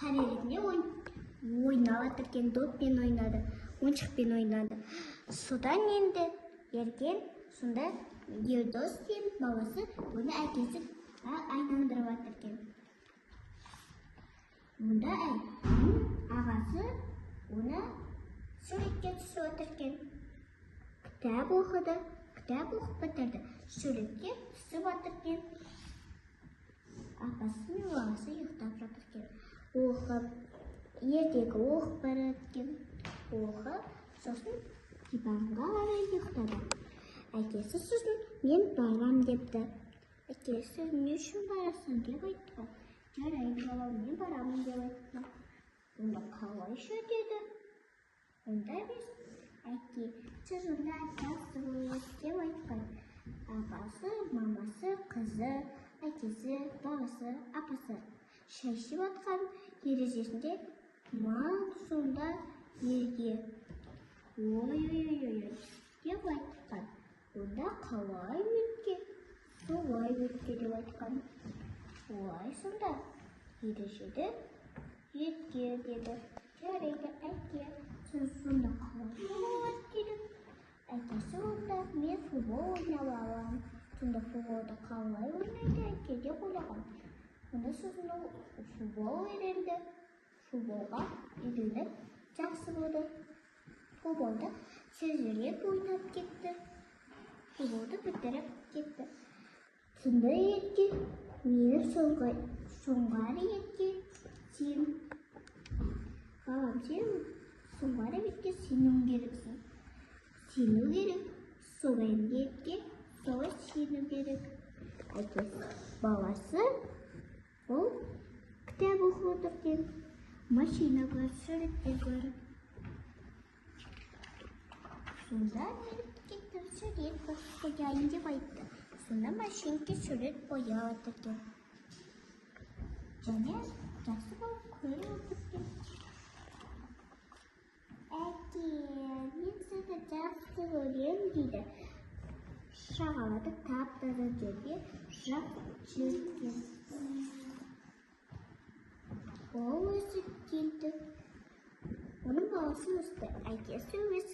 Қарайретіне ойнап жатырken доппен ойнады, ойыншықпен ойнады. Содан енді ерген сонда Ердос пен бабасы оны әкесі айналдырып жатырken. Мұнда ағасы оны суретке түсіп жатырken. Кітап оқыды, кітап оқып бітірді. Суретке түсіп жатырken. Апасы мен бабасы ұйықтап жатырken. Оқып, ертегі оқып баратырken. Оқып, сосын диванға қарай ұйықтады. Әкесі сосын мен барам депті. Әкесі не үшін барасың деп айтты. Жарайды балам, мен барамын деп айтты. Онда қалайша деді. Онда біз әке, сіз онда жақсы болыңыз деп айтқан. Ағасы, мамасы, қызы, әкесі, бабасы, апасы шай ішіп жатқан терезесінде мал сонда ерге ой деп айтқан. Онда қалай өтке? Солай өтке деп айтқан. Олай сонда ережеді етке деді. Жарайды әке, сіз сонда қалай болады деді. Әкесі онда мен футбол ойнап аламын. Сонда футболды қалай ойнайды әке деп ойлаған. Онда сосын ол футбол үйренді. Футболға үйреніп жақсы болды. Футболды тезірек ойнап кетті. Футболды бітіріп кетті. Сонда ерге мені соңғар етке сен ғалам сен соңғар етке сенің керексің. Сену керек, солай етке солай сену керек. Әкесі баласы ол кітап оқып отырген машина бар, суреттер бар. Сонда кетті сурет қояйын деп айтты. Сонда машинке сурет бояп отырген. Және жақсы болып көріп отырген. Әке, мен сені жақсы көрем дейді. Шағалады тап-таза жерге жүрген. Ол өсіп келді. Оның баласы өсті. Әкесі өз